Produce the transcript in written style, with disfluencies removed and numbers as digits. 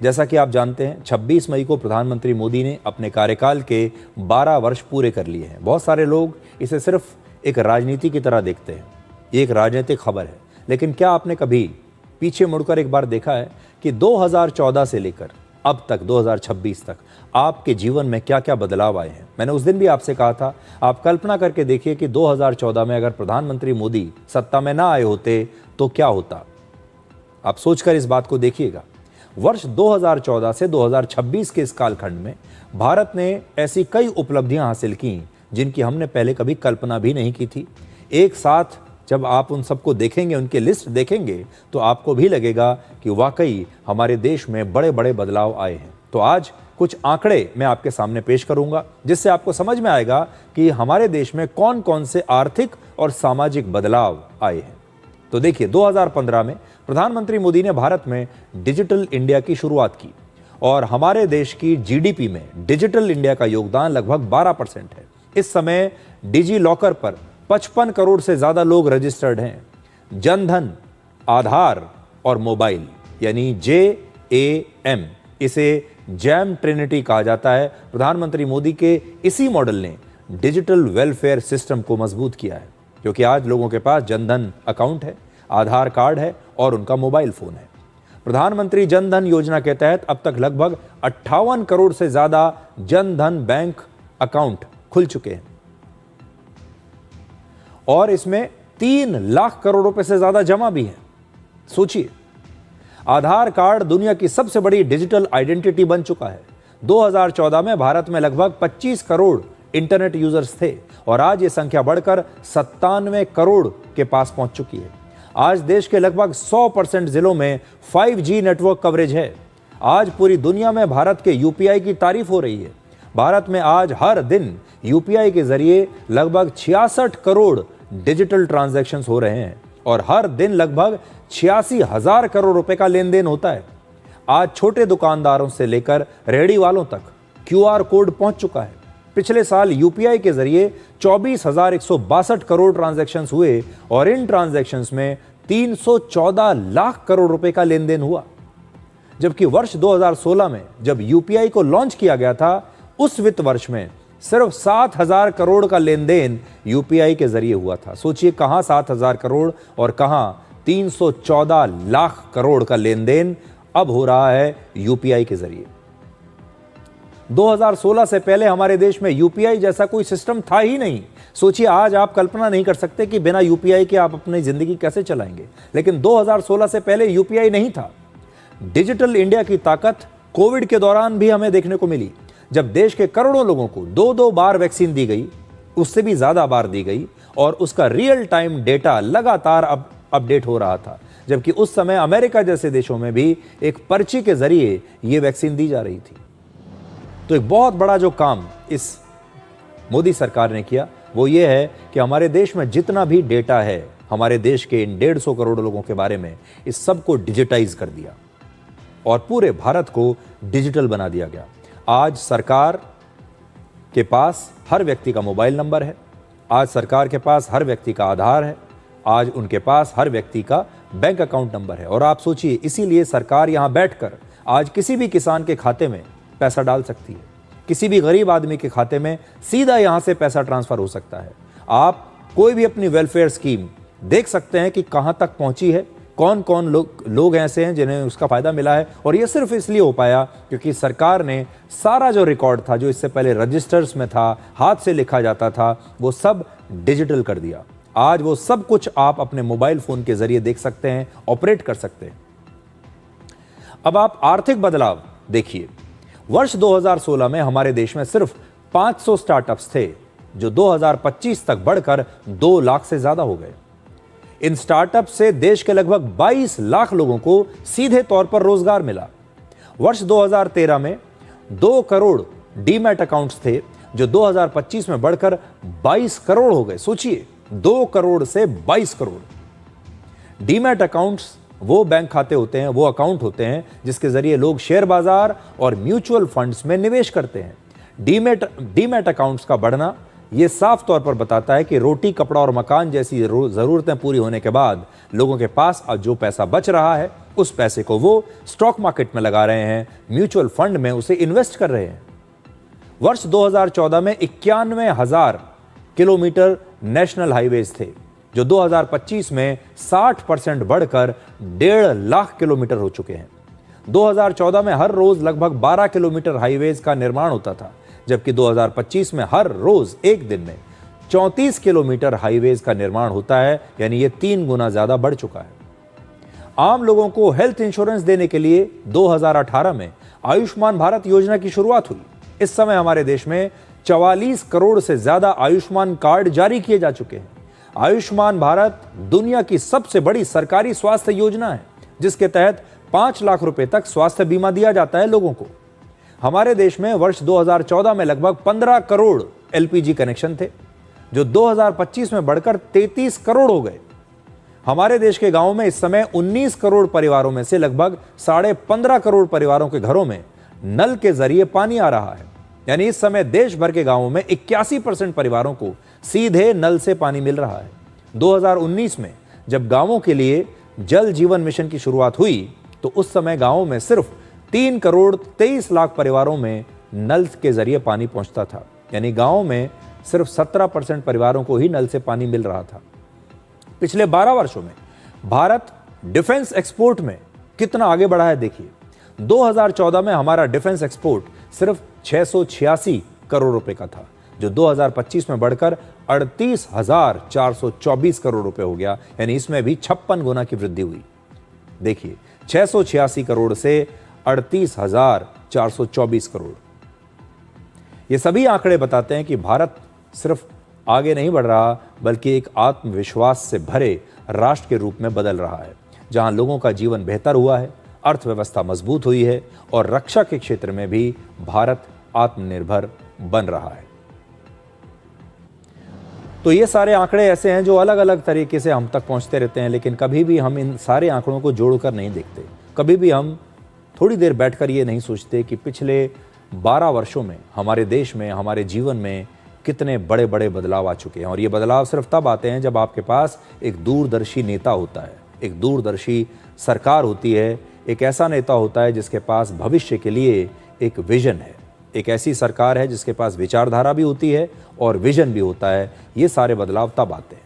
जैसा कि आप जानते हैं 26 मई को प्रधानमंत्री मोदी ने अपने कार्यकाल के 12 वर्ष पूरे कर लिए हैं। बहुत सारे लोग इसे सिर्फ एक राजनीति की तरह देखते हैं, ये एक राजनीतिक खबर है। लेकिन क्या आपने कभी पीछे मुड़कर एक बार देखा है कि 2014 से लेकर अब तक 2026 तक आपके जीवन में क्या क्या बदलाव आए हैं? मैंने उस दिन भी आपसे कहा था, आप कल्पना करके देखिए कि 2014 में अगर प्रधानमंत्री मोदी सत्ता में ना आए होते तो क्या होता। आप सोचकर इस बात को देखिएगा। वर्ष 2014 से 2026 के इस कालखंड में भारत ने ऐसी कई उपलब्धियां हासिल की जिनकी हमने पहले कभी कल्पना भी नहीं की थी। एक साथ जब आप उन सबको देखेंगे, उनके लिस्ट देखेंगे, तो आपको भी लगेगा कि वाकई हमारे देश में बड़े बड़े बदलाव आए हैं। तो आज कुछ आंकड़े मैं आपके सामने पेश करूंगा जिससे आपको समझ में आएगा कि हमारे देश में कौन कौन से आर्थिक और सामाजिक बदलाव आए हैं। तो देखिए, 2015 में प्रधानमंत्री मोदी ने भारत में डिजिटल इंडिया की शुरुआत की और हमारे देश की जीडीपी में डिजिटल इंडिया का योगदान लगभग 12% है। इस समय डिजी लॉकर पर 55 करोड़ से ज्यादा लोग रजिस्टर्ड हैं। जनधन, आधार और मोबाइल यानी JAM, इसे जैम ट्रिनिटी कहा जाता है। प्रधानमंत्री मोदी के इसी मॉडल ने डिजिटल वेलफेयर सिस्टम को मजबूत किया है, क्योंकि आज लोगों के पास जनधन अकाउंट है, आधार कार्ड है और उनका मोबाइल फोन है। प्रधानमंत्री जनधन योजना के तहत अब तक लगभग 58 करोड़ से ज्यादा जनधन बैंक अकाउंट खुल चुके हैं और इसमें 3 लाख करोड़ रुपए से ज्यादा जमा भी है। सोचिए, आधार कार्ड दुनिया की सबसे बड़ी डिजिटल आइडेंटिटी बन चुका है। 2014 में भारत में लगभग 25 करोड़ इंटरनेट यूजर्स थे और आज ये संख्या बढ़कर 97 करोड़ के पास पहुंच चुकी है। आज देश के लगभग 100% जिलों में 5G नेटवर्क कवरेज है। आज पूरी दुनिया में भारत के यूपीआई की तारीफ हो रही है। भारत में आज हर दिन यूपीआई के जरिए लगभग 66 करोड़ डिजिटल ट्रांजैक्शंस हो रहे हैं और हर दिन लगभग 86,000 करोड़ रुपए का लेन देन होता है। आज छोटे दुकानदारों से लेकर रेहड़ी वालों तक QR कोड पहुंच चुका है। पिछले साल यूपीआई के जरिए 24,162 करोड़ ट्रांजैक्शंस हुए और इन ट्रांजैक्शंस में 314 लाख करोड़ रुपए का लेन देन हुआ। जबकि वर्ष 2016 में जब यूपीआई को लॉन्च किया गया था, उस वित्त वर्ष में सिर्फ 7,000 करोड़ का लेन देन यूपीआई के जरिए हुआ था। सोचिए, कहां 7,000 करोड़ और कहां 314 लाख करोड़ का लेन देन अब हो रहा है यूपीआई के जरिए। 2016 से पहले हमारे देश में यूपीआई जैसा कोई सिस्टम था ही नहीं। सोचिए, आज आप कल्पना नहीं कर सकते कि बिना यूपीआई के आप अपनी जिंदगी कैसे चलाएंगे। लेकिन 2016 से पहले यूपीआई नहीं था। डिजिटल इंडिया की ताकत कोविड के दौरान भी हमें देखने को मिली, जब देश के करोड़ों लोगों को 2-2 बार वैक्सीन दी गई, उससे भी ज्यादा बार दी गई और उसका रियल टाइम डेटा लगातार अपडेट हो रहा था। जबकि उस समय अमेरिका जैसे देशों में भी एक पर्ची के जरिए यह वैक्सीन दी जा रही थी। तो एक बहुत बड़ा जो काम इस मोदी सरकार ने किया वो ये है कि हमारे देश में जितना भी डेटा है, हमारे देश के इन 150 करोड़ लोगों के बारे में, इस सब को डिजिटाइज कर दिया और पूरे भारत को डिजिटल बना दिया गया। आज सरकार के पास हर व्यक्ति का मोबाइल नंबर है, आज सरकार के पास हर व्यक्ति का आधार है, आज उनके पास हर व्यक्ति का बैंक अकाउंट नंबर है। और आप सोचिए, इसीलिए सरकार यहां बैठकर आज किसी भी किसान के खाते में पैसा डाल सकती है, किसी भी गरीब आदमी के खाते में सीधा यहां से पैसा ट्रांसफर हो सकता है। आप कोई भी अपनी वेलफेयर स्कीम देख सकते हैं कि कहां तक पहुंची है, कौन कौन लोग ऐसे हैं जिन्हें उसका फायदा मिला है। और यह सिर्फ इसलिए हो पाया क्योंकि सरकार ने सारा जो रिकॉर्ड था, जो इससे पहले रजिस्टर्स में था, हाथ से लिखा जाता था, वो सब डिजिटल कर दिया। आज वो सब कुछ आप अपने मोबाइल फोन के जरिए देख सकते हैं, ऑपरेट कर सकते हैं। अब आप आर्थिक बदलाव देखिए। वर्ष 2016 में हमारे देश में सिर्फ 500 स्टार्टअप्स थे, जो 2025 तक बढ़कर 2 लाख से ज्यादा हो गए। इन स्टार्टअप से देश के लगभग 22 लाख लोगों को सीधे तौर पर रोजगार मिला। वर्ष 2013 में 2 करोड़ डीमैट अकाउंट्स थे, जो 2025 में बढ़कर 22 करोड़ हो गए। सोचिए, 2 करोड़ से 22 करोड़। डीमैट अकाउंट्स वो बैंक खाते होते हैं, वो अकाउंट होते हैं जिसके जरिए लोग शेयर बाजार और म्यूचुअल फंड्स में निवेश करते हैं। डीमैट अकाउंट्स का बढ़ना ये साफ तौर पर बताता है कि रोटी, कपड़ा और मकान जैसी जरूरतें पूरी होने के बाद लोगों के पास अब जो पैसा बच रहा है उस पैसे को वो स्टॉक मार्केट में लगा रहे हैं, म्यूचुअल फंड में उसे इन्वेस्ट कर रहे हैं। वर्ष 2014 में 91,000 किलोमीटर नेशनल हाईवेज थे, जो 2025 में 60% बढ़कर 1.5 लाख किलोमीटर हो चुके हैं। 2014 में हर रोज लगभग 12 किलोमीटर हाईवेज का निर्माण होता था, जबकि 2025 में हर रोज एक दिन में 34 किलोमीटर हाईवेज का निर्माण होता है, यानी ये 3 गुना ज्यादा बढ़ चुका है। आम लोगों को हेल्थ इंश्योरेंस देने के लिए 2018 में आयुष्मान भारत योजना की शुरुआत हुई। इस समय हमारे देश में 44 करोड़ से ज्यादा आयुष्मान कार्ड जारी किए जा चुके हैं। आयुष्मान भारत दुनिया की सबसे बड़ी सरकारी स्वास्थ्य योजना है, जिसके तहत 5 लाख रुपए तक स्वास्थ्य बीमा दिया जाता है लोगों को। हमारे देश में वर्ष 2014 में लगभग 15 करोड़ एलपीजी कनेक्शन थे, जो 2025 में बढ़कर 33 करोड़ हो गए। हमारे देश के गांवों में इस समय 19 करोड़ परिवारों में से लगभग 15.5 करोड़ परिवारों के घरों में नल के जरिए पानी आ रहा है, यानी इस समय देश भर के गांवों में 81% परिवारों को सीधे नल से पानी मिल रहा है। 2019 में जब गांवों के लिए जल जीवन मिशन की शुरुआत हुई, तो उस समय गांवों में सिर्फ 3 करोड़ 23 लाख परिवारों में नल के जरिए पानी पहुंचता था, यानी गांवों में सिर्फ 17% परिवारों को ही नल से पानी मिल रहा था। पिछले 12 वर्षों में भारत डिफेंस एक्सपोर्ट में कितना आगे बढ़ा है देखिए। 2014 में हमारा डिफेंस एक्सपोर्ट सिर्फ 686 करोड़ रुपए का था, जो 2025 में बढ़कर 38,424 करोड़ रुपए हो गया, यानी इसमें भी 56 गुना की वृद्धि हुई। देखिए, 686 करोड़ से 38,424 करोड़। ये सभी आंकड़े बताते हैं कि भारत सिर्फ आगे नहीं बढ़ रहा, बल्कि एक आत्मविश्वास से भरे राष्ट्र के रूप में बदल रहा है, जहां लोगों का जीवन बेहतर हुआ है, अर्थव्यवस्था मजबूत हुई है और रक्षा के क्षेत्र में भी भारत आत्मनिर्भर बन रहा है। तो ये सारे आंकड़े ऐसे हैं जो अलग अलग तरीके से हम तक पहुंचते रहते हैं, लेकिन कभी भी हम इन सारे आंकड़ों को जोड़कर नहीं देखते। कभी भी हम थोड़ी देर बैठकर ये नहीं सोचते कि पिछले 12 वर्षों में हमारे देश में, हमारे जीवन में कितने बड़े बड़े बदलाव आ चुके हैं। और ये बदलाव सिर्फ तब आते हैं जब आपके पास एक दूरदर्शी नेता होता है, एक दूरदर्शी सरकार होती है, एक ऐसा नेता होता है जिसके पास भविष्य के लिए एक विजन है, एक ऐसी सरकार है जिसके पास विचारधारा भी होती है और विजन भी होता है। ये सारे बदलाव तब आते हैं।